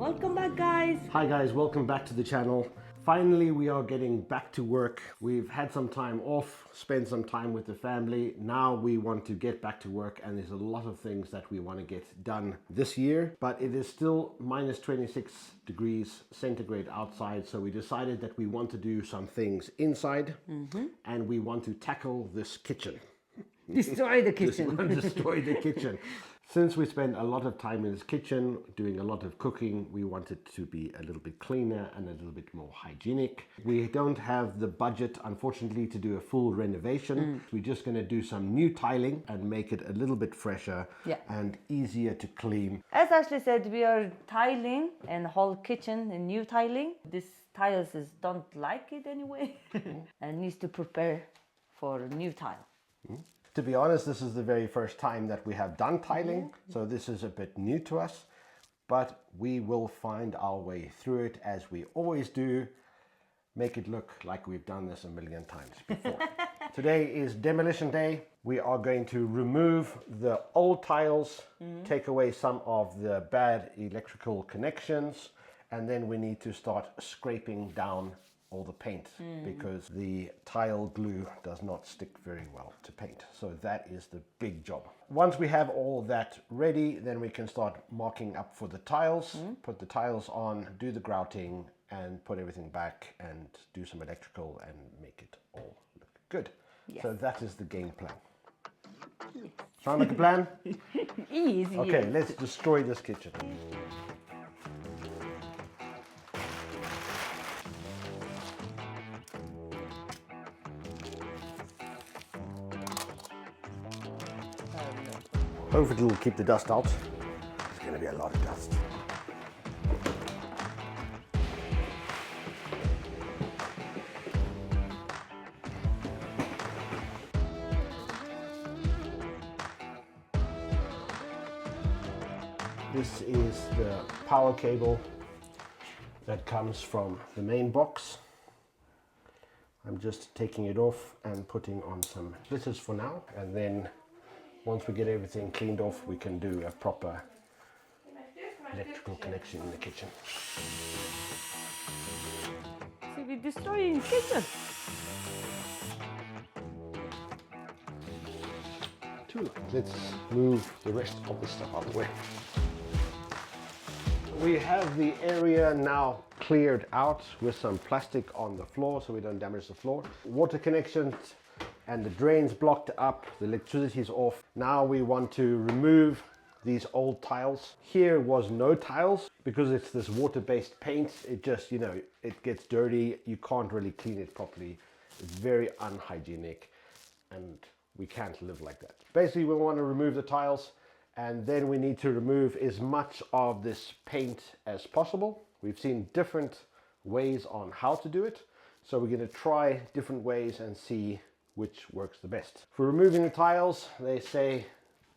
Welcome back, guys. Hi guys, welcome back to the channel. Finally, we are getting back to work. We've had some time off, spent some time with the family. Now we want to get back to work, and there's a lot of things that we want to get done this year, but it is still minus 26 degrees centigrade outside. So we decided that we want to do some things inside, and we want to tackle this kitchen. Destroy the kitchen. Destroy the kitchen. Since we spend a lot of time in this kitchen doing a lot of cooking, we want it to be a little bit cleaner and a little bit more hygienic. We don't have the budget, unfortunately, to do a full renovation. We're just going to do some new tiling and make it a little bit fresher and easier to clean. As Ashley said, we are tiling and whole kitchen and new tiling. This tiles don't like it anyway and needs to prepare for a new tile. To be honest, this is the very first time that we have done tiling, so this is a bit new to us, but we will find our way through it as we always do, make it look like we've done this a million times before. Today is demolition day. We are going to remove the old tiles, take away some of the bad electrical connections, and then we need to start scraping down all the paint because the tile glue does not stick very well to paint. So that is the big job. Once we have all that ready, then we can start marking up for the tiles, put the tiles on, do the grouting, and put everything back and do some electrical and make it all look good. Yes. So that is the game plan. Sound like a plan? Easy. Okay, let's destroy this kitchen. Hopefully it'll keep the dust out. There's going to be a lot of dust. This is the power cable that comes from the main box. I'm just taking it off and putting on some splitters for now, and then once we get everything cleaned off, we can do a proper electrical connection in the kitchen. So we're destroying the kitchen. Let's move the rest of the stuff out of the way. We have the area now cleared out with some plastic on the floor so we don't damage the floor. Water connections and the drains blocked up, the electricity is off. Now we want to remove these old tiles. Here was no tiles because it's this water-based paint. It just, you know, it gets dirty. You can't really clean it properly. It's very unhygienic and we can't live like that. Basically, we want to remove the tiles, and then we need to remove as much of this paint as possible. We've seen different ways on how to do it, so we're going to try different ways and see which works the best. For removing the tiles, they say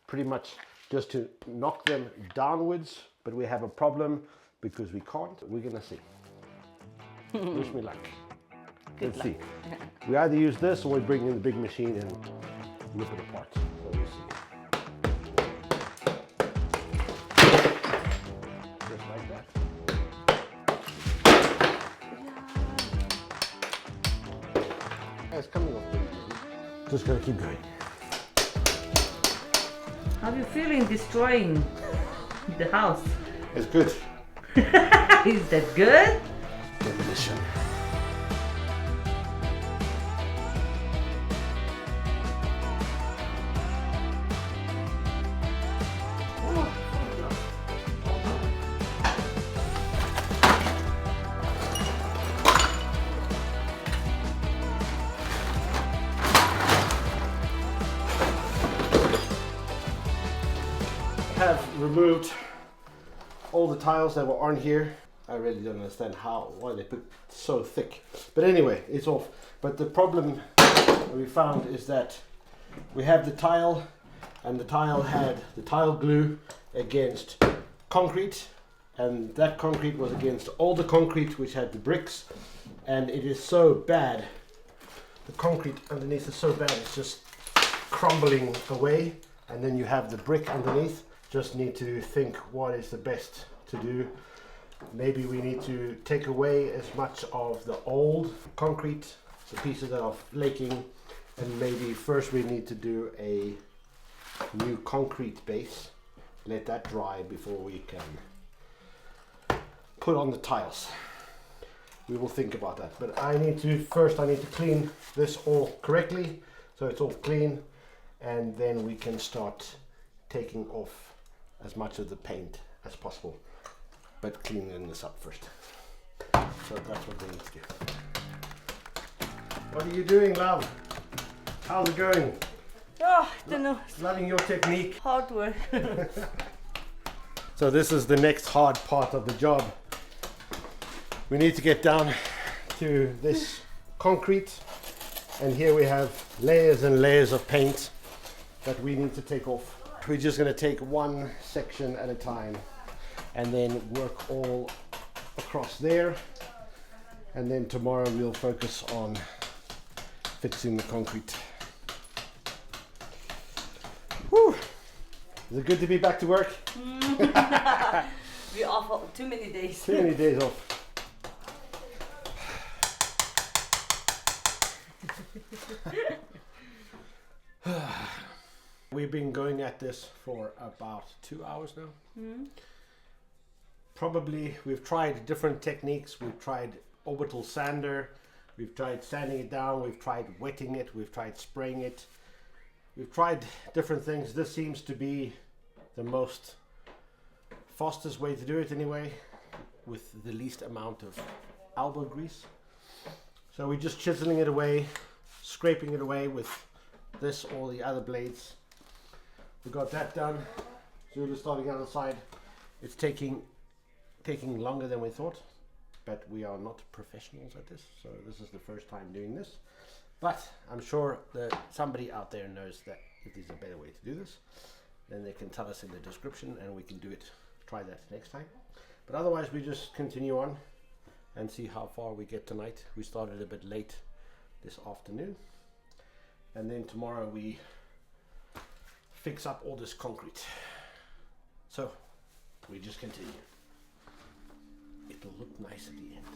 pretty much just to knock them downwards, but we have a problem because we can't. We're gonna see. Wish me luck. Let's see. We either use this or we bring in the big machine and rip it apart. So we'll see. Just like that. It's coming off. Just gonna keep going. How are you feeling destroying the house? It's good. Is that good? Demolition. Have removed all the tiles that were on here. I really don't understand why they put it so thick, but anyway, it's off. But the problem we found is that we have the tile, and the tile had the tile glue against concrete, and that concrete was against all the concrete which had the bricks, and it is so bad, the concrete underneath is so bad, it's just crumbling away, and then you have the brick underneath. Just need to think what is the best to do. Maybe we need to take away as much of the old concrete, the pieces that are flaking, and maybe first we need to do a new concrete base. Let that dry before we can put on the tiles. We will think about that, but I need to clean this all correctly so it's all clean, and then we can start taking off as much of the paint as possible, but cleaning this up first. So that's what we need to do. What are you doing, love? How's it going? Oh, I don't know. Loving your technique. Hard work. So this is the next hard part of the job. We need to get down to this concrete, and here we have layers and layers of paint that we need to take off. We're just going to take one section at a time and then work all across there, and then tomorrow we'll focus on fixing the concrete. Whew. Is it good to be back to work? We're off too many days. Too many days off. We've been going at this for about 2 hours now. Probably we've tried different techniques. We've tried orbital sander, we've tried sanding it down, we've tried wetting it, we've tried spraying it. We've tried different things. This seems to be the most fastest way to do it anyway, with the least amount of elbow grease. So we're just chiseling it away, scraping it away with this or the other blades. We got that done. Zula's starting on the side. It's taking longer than we thought, but we are not professionals at this, so this is the first time doing this. But I'm sure that somebody out there knows that if there's a better way to do this, then they can tell us in the description and we can do it, try that next time. But otherwise we just continue on and see how far we get tonight. We started a bit late this afternoon, and then tomorrow we fix up all this concrete. So we just continue. It'll look nice at the end.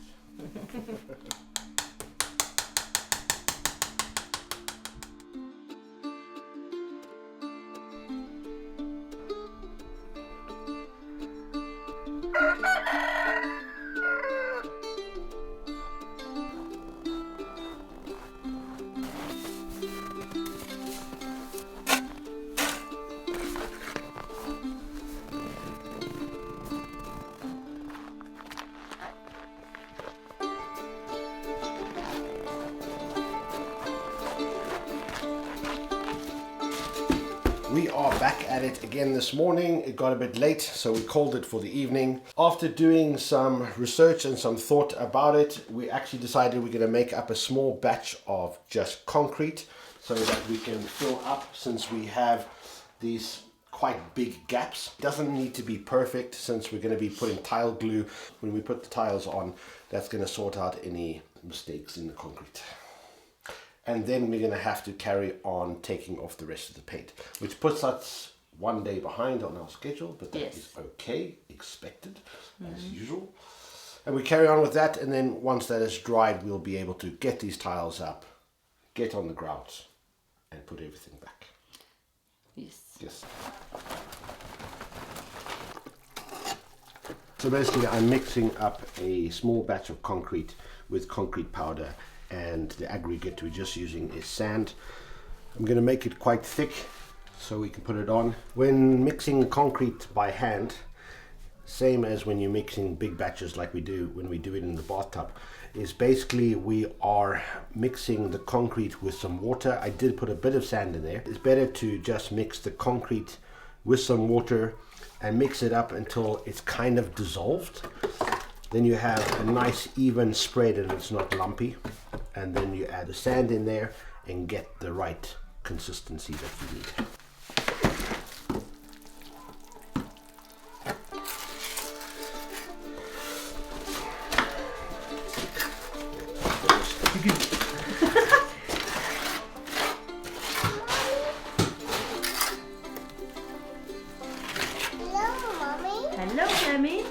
We are back at it again this morning. It got a bit late, so we called it for the evening. After doing some research and some thought about it, we actually decided we're going to make up a small batch of just concrete so that we can fill up, since we have these quite big gaps. It doesn't need to be perfect, since we're going to be putting tile glue. When we put the tiles on, that's going to sort out any mistakes in the concrete. And then we're going to have to carry on taking off the rest of the paint, which puts us 1 day behind on our schedule, but that is okay, expected, as usual. And we carry on with that, and then once that is dried, we'll be able to get these tiles up, get on the grouts, and put everything back. Yes. So basically I'm mixing up a small batch of concrete with concrete powder, and the aggregate we're just using is sand. I'm going to make it quite thick so we can put it on. When mixing concrete by hand, same as when you're mixing big batches like we do when we do it in the bathtub, is basically we are mixing the concrete with some water. I did put a bit of sand in there. It's better to just mix the concrete with some water and mix it up until it's kind of dissolved. Then you have a nice even spread and it's not lumpy. And then you add the sand in there and get the right consistency that you need. Hello, Mommy.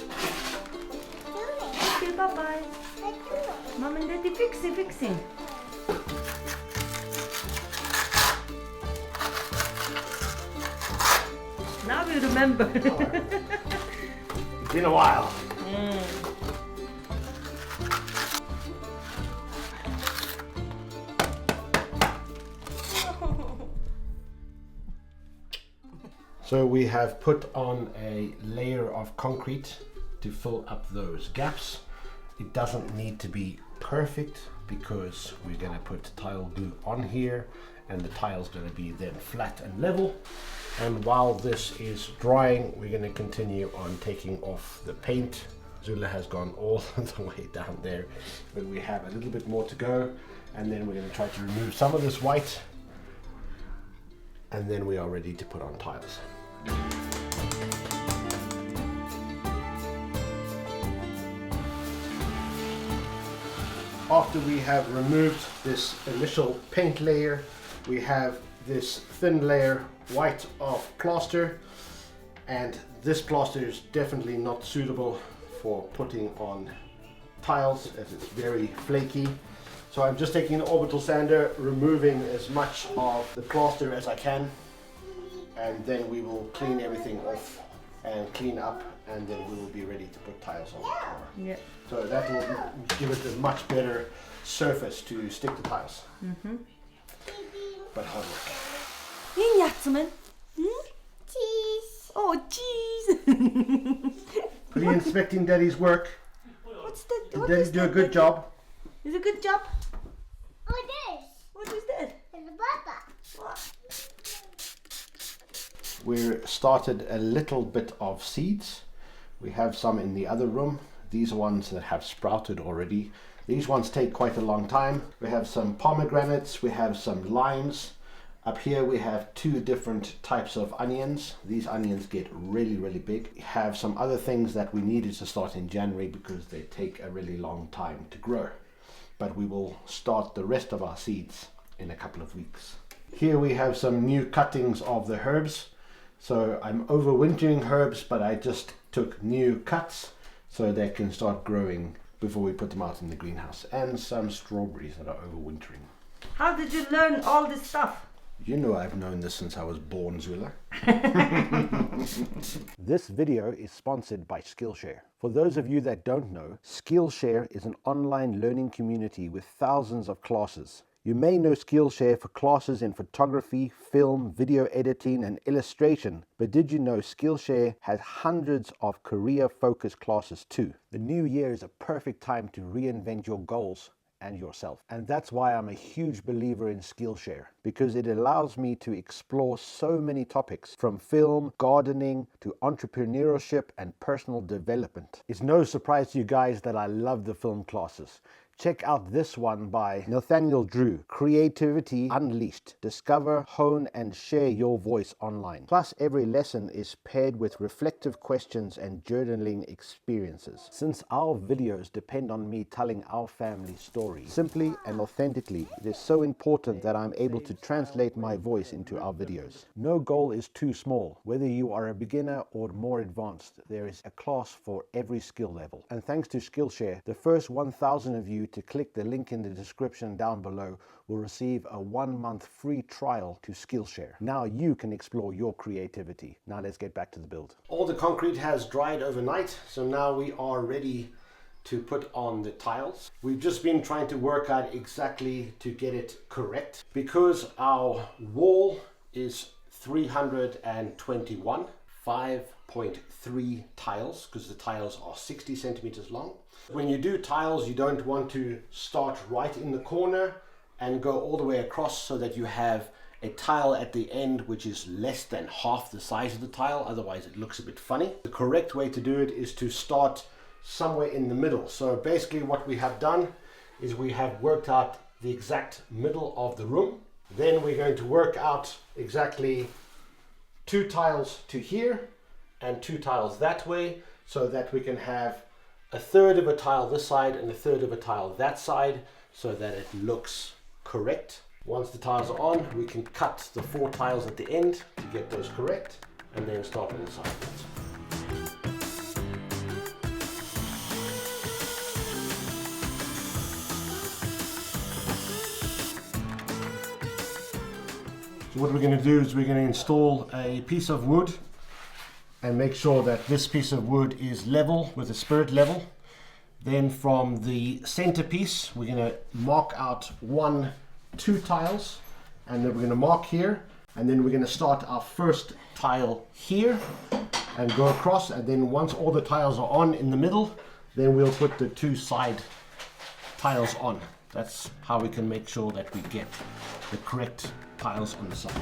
fixing? Now we remember. It's been a while. So we have put on a layer of concrete to fill up those gaps. It doesn't need to be perfect because we're going to put tile glue on here and the tile's going to be then flat and level. And while this is drying, we're going to continue on taking off the paint. Zula has gone all the way down there, but we have a little bit more to go, and then we're going to try to remove some of this white, and then we are ready to put on tiles. After we have removed this initial paint layer, we have this thin layer white of plaster, and this plaster is definitely not suitable for putting on tiles as it's very flaky. So I'm just taking an orbital sander, removing as much of the plaster as I can, and then we will clean everything off and clean up, and then we will be ready to put tiles on tomorrow. Yeah. So that will give it a much better surface to stick the tiles. But hard work. 𝐸𝑚𝑚𝑎𝑎𝑡? Cheese. Oh, cheese. Are you inspecting Daddy's work? What's that? Did Daddy do a good job? Is it a good job? What What is that? What? We started a little bit of seeds. We have some in the other room. These are ones that have sprouted already. These ones take quite a long time. We have some pomegranates, we have some limes. Up here we have 2 different types of onions. These onions get really, really big. We have some other things that we needed to start in January because they take a really long time to grow. But we will start the rest of our seeds in a couple of weeks. Here we have some new cuttings of the herbs. So I'm overwintering herbs, but I just took new cuts so they can start growing before we put them out in the greenhouse. And some strawberries that are overwintering. How did you learn all this stuff? You know I've known this since I was born, Zula. This video is sponsored by Skillshare. For those of you that don't know, Skillshare is an online learning community with thousands of classes. You may know Skillshare for classes in photography, film, video editing, and illustration, but did you know Skillshare has hundreds of career-focused classes too? The new year is a perfect time to reinvent your goals and yourself. And that's why I'm a huge believer in Skillshare, because it allows me to explore so many topics from film, gardening, to entrepreneurship and personal development. It's no surprise to you guys that I love the film classes. Check out this one by Nathaniel Drew, Creativity Unleashed. Discover, hone, and share your voice online. Plus, every lesson is paired with reflective questions and journaling experiences. Since our videos depend on me telling our family story simply and authentically, it is so important that I'm able to translate my voice into our videos. No goal is too small. Whether you are a beginner or more advanced, there is a class for every skill level. And thanks to Skillshare, the first 1,000 of you to click the link in the description down below will receive a 1-month free trial to Skillshare. Now you can explore your creativity. Now let's get back to the build. All the concrete has dried overnight, so now we are ready to put on the tiles. We've just been trying to work out exactly to get it correct, because our wall is 321, 5.3 tiles, because the tiles are 60 centimeters long. When you do tiles, you don't want to start right in the corner and go all the way across so that you have a tile at the end which is less than half the size of the tile, otherwise it looks a bit funny. The correct way to do it is to start somewhere in the middle. So basically what we have done is we have worked out the exact middle of the room. Then we're going to work out exactly 2 tiles to here and 2 tiles that way, so that we can have 1/3 of a tile this side and 1/3 of a tile that side, so that it looks correct. Once the tiles are on, we can cut the 4 tiles at the end to get those correct, and then start on the sides. So what we're going to do is we're going to install a piece of wood and make sure that this piece of wood is level with the spirit level. Then from the centerpiece, we're going to mark out 2 tiles, and then we're going to mark here, and then we're going to start our first tile here and go across, and then once all the tiles are on in the middle, then we'll put the 2 side tiles on. That's how we can make sure that we get the correct tiles on the side.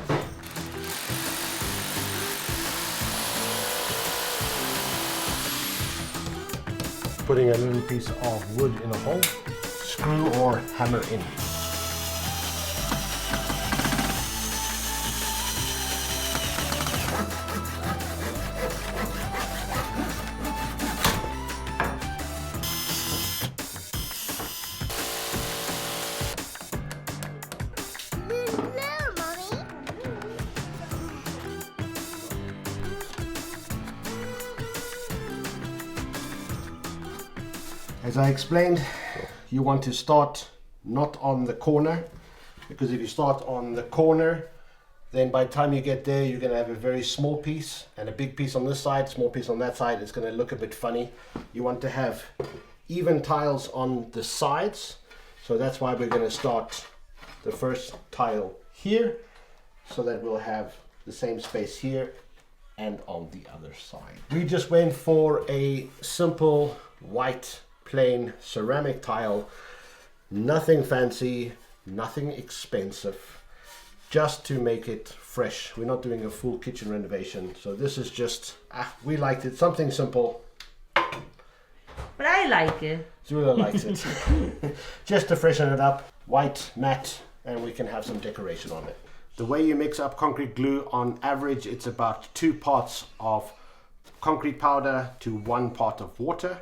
Putting a little piece of wood in a hole, screw or hammer in. As I explained, you want to start not on the corner, because if you start on the corner, then by the time you get there, you're going to have a very small piece and a big piece on this side, small piece on that side. It's going to look a bit funny. You want to have even tiles on the sides, so that's why we're going to start the first tile here, so that we'll have the same space here and on the other side. We just went for a simple white plain ceramic tile, nothing fancy, nothing expensive, just to make it fresh. We're not doing a full kitchen renovation, so this is just, we liked it, something simple. But I like it. Zula likes it. Just to freshen it up, white, matte, and we can have some decoration on it. The way you mix up concrete glue, on average, it's about 2 parts of concrete powder to 1 part of water.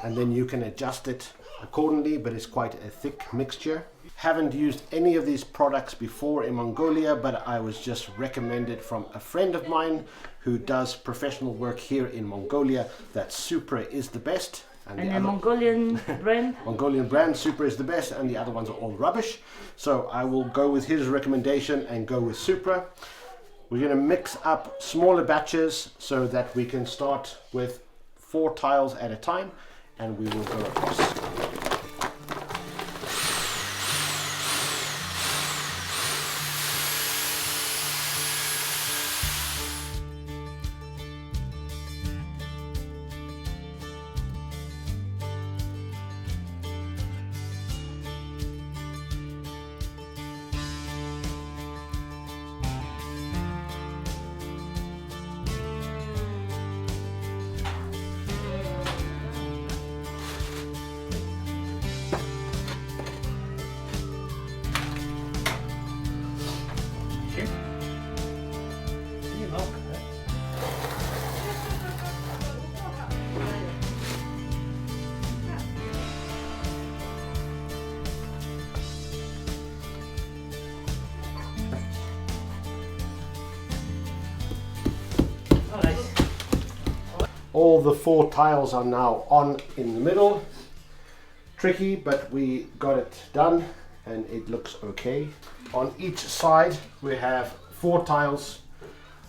And then you can adjust it accordingly, but it's quite a thick mixture. Haven't used any of these products before in Mongolia, but I was just recommended from a friend of mine who does professional work here in Mongolia that Supra is the best. And the Mongolian brand? Mongolian brand, Supra is the best, and the other ones are all rubbish. So I will go with his recommendation and go with Supra. We're going to mix up smaller batches so that we can start with 4 tiles at a time, and we will go across. All the 4 tiles are now on in the middle. Tricky, but we got it done and it looks okay. On each side we have 4 tiles,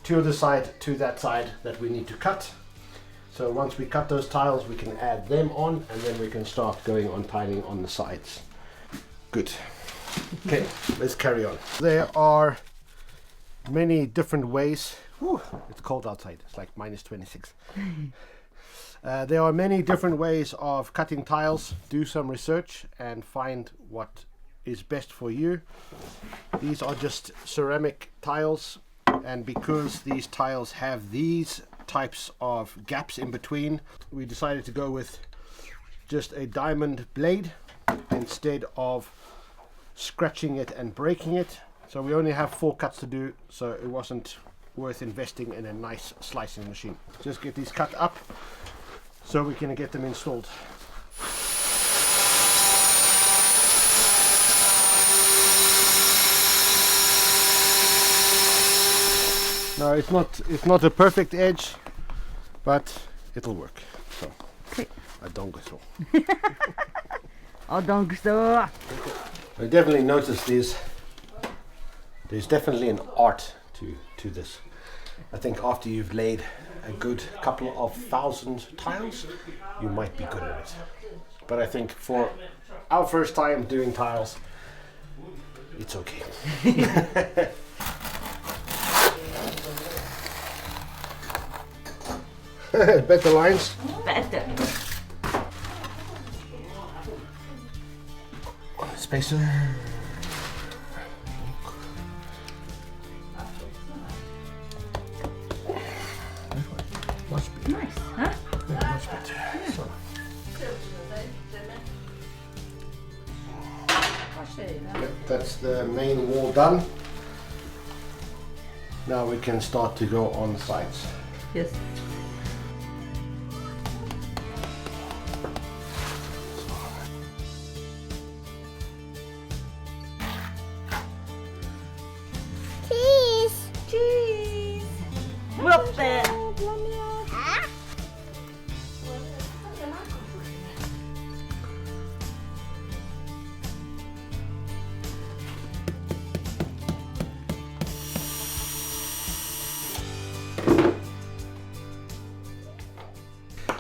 2 this side, 2 that side, that we need to cut. So once we cut those tiles, we can add them on, and then we can start going on tiling on the sides. Good. Okay, let's carry on. There are many different ways. Whew, it's cold outside, it's like -26. There are many different ways of cutting tiles. Do some research and find what is best for you. These are just ceramic tiles, and because these tiles have these types of gaps in between, we decided to go with just a diamond blade instead of scratching it and breaking it. So we only have 4 cuts to do, so it wasn't worth investing in a nice slicing machine. Just get these cut up so we can get them installed. No, it's not a perfect edge, but it'll work. So, I don't go through. I definitely noticed these There's definitely an art to this. I think after you've laid a good couple of thousand tiles, you might be good at it. But I think for our first time doing tiles, it's okay. Better lines? Better. Spacer. Nice, huh? Yeah, much better. So. That's the main wall done. Now we can start to go on sides. Yes. Cheese. Cheese. Up there.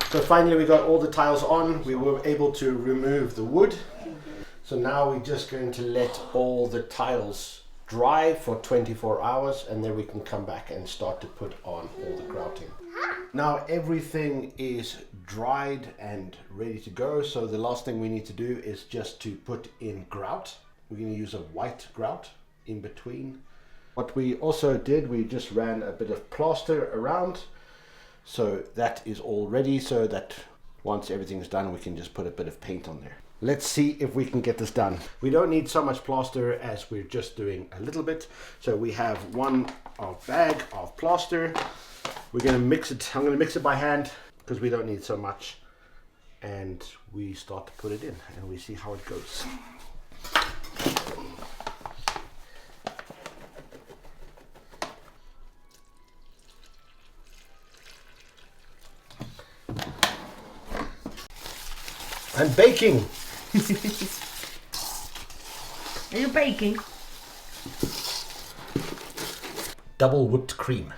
So finally we got all the tiles on. We were able to remove the wood. So now we're just going to let all the tiles dry for 24 hours and then we can come back and start to put on all the grouting. Now everything is dried and ready to go. So the last thing we need to do is just to put in grout. We're going to use a white grout in between. What we also did, we just ran a bit of plaster around. So that is all ready, so that once everything is done, we can just put a bit of paint on there. Let's see if we can get this done. We don't need so much plaster as we're just doing a little bit. So we have one bag of plaster. We're gonna mix it. I'm gonna mix it by hand because we don't need so much. And we start to put it in and we see how it goes. I'm baking. Are you baking? Double whipped cream.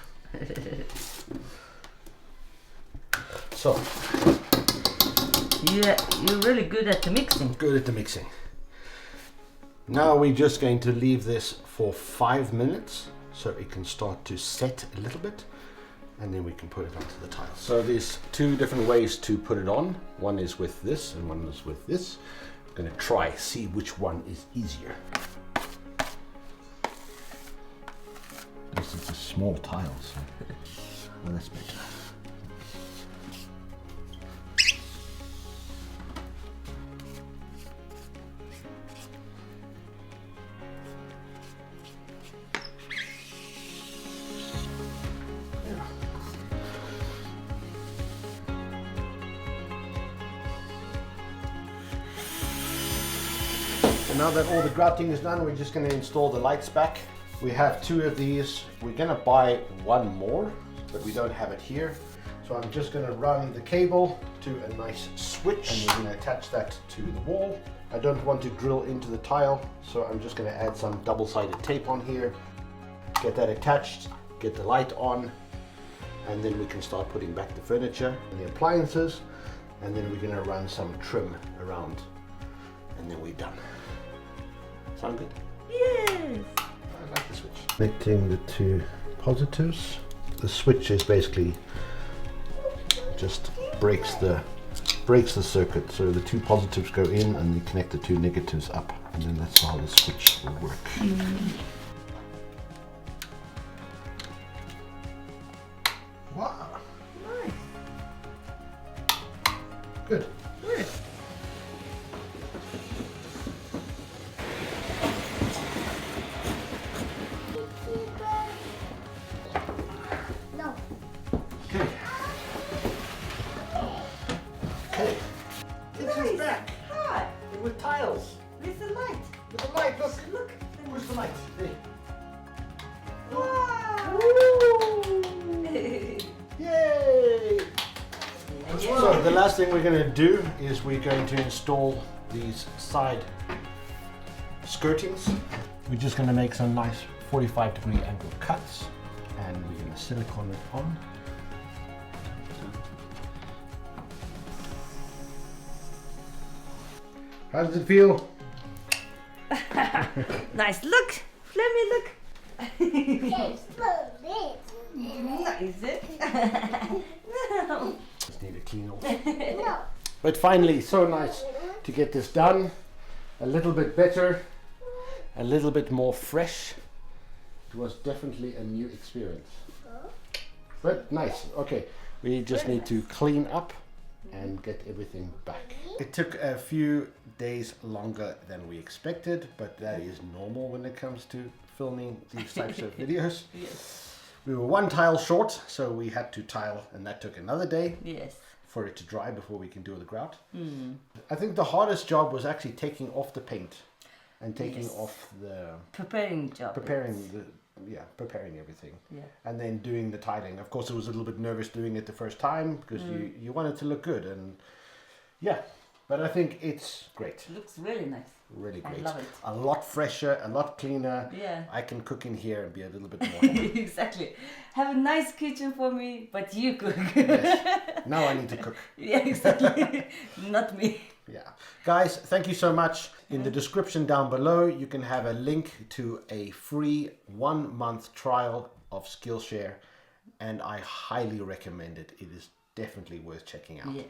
So. Yeah, you're really good at the mixing. Good at the mixing. Now we're just going to leave this for 5 minutes so it can start to set a little bit. And then we can put it onto the tiles. So there's two different ways to put it on. One is with this and one is with this. I'm gonna try, see which one is easier. This is a small tile, so well, that's better. Now that all the grouting is done, we're just going to install the lights back. We have 2 of these. We're going to buy 1 more, but we don't have it here. So I'm just going to run the cable to a nice switch and we're going to attach that to the wall. I don't want to drill into the tile, so I'm just going to add some double-sided tape on here, get that attached, get the light on, and then we can start putting back the furniture and the appliances, and then we're going to run some trim around, and then we're done. Sound good? Yes. I like the switch. Connecting the 2 positives. The switch is basically just breaks the circuit. So the 2 positives go in and you connect the 2 negatives up, and then that's how the switch will work. Wow. Nice. Good. Good. With tiles. With the light. With the light, look. Look. Where's the light? There. Wow. Yay! So the last thing we're going to do is we're going to install these side skirtings. We're just going to make some nice 45-degree angle cuts, and we're going to silicone it on. How does it feel? Nice look. Flemmy, look. Yes, look, Nice. No. Just need to clean off. no. But finally, so nice to get this done. A little bit better, a little bit more fresh. It was definitely a new experience. But nice. Okay, we just need to clean up and get everything back. It took a few days longer than we expected, but that is normal when it comes to filming these types of videos. Yes. We were one tile short, so we had to tile, and that took another day. Yes. For it to dry before we can do the grout. I think the hardest job was actually taking off the paint and taking off the Preparing job. preparing everything. Yeah. And then doing the tiling. Of course, I was a little bit nervous doing it the first time because you want it to look good, and yeah. But I think it's great. Looks really nice. Really great. I love it. A lot fresher, a lot cleaner. Yeah. I can cook in here and be a little bit more happy. Exactly. Have a nice kitchen for me, but you cook. Yes. Now I need to cook. Yeah, exactly. Not me. Yeah. Guys, thank you so much. In the description down below, you can have a link to a free 1-month trial of Skillshare, and I highly recommend it. It is definitely worth checking out. Yes.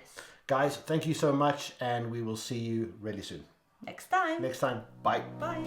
Guys, thank you so much, and we will see you really soon. Next time. Next time. Bye. Bye.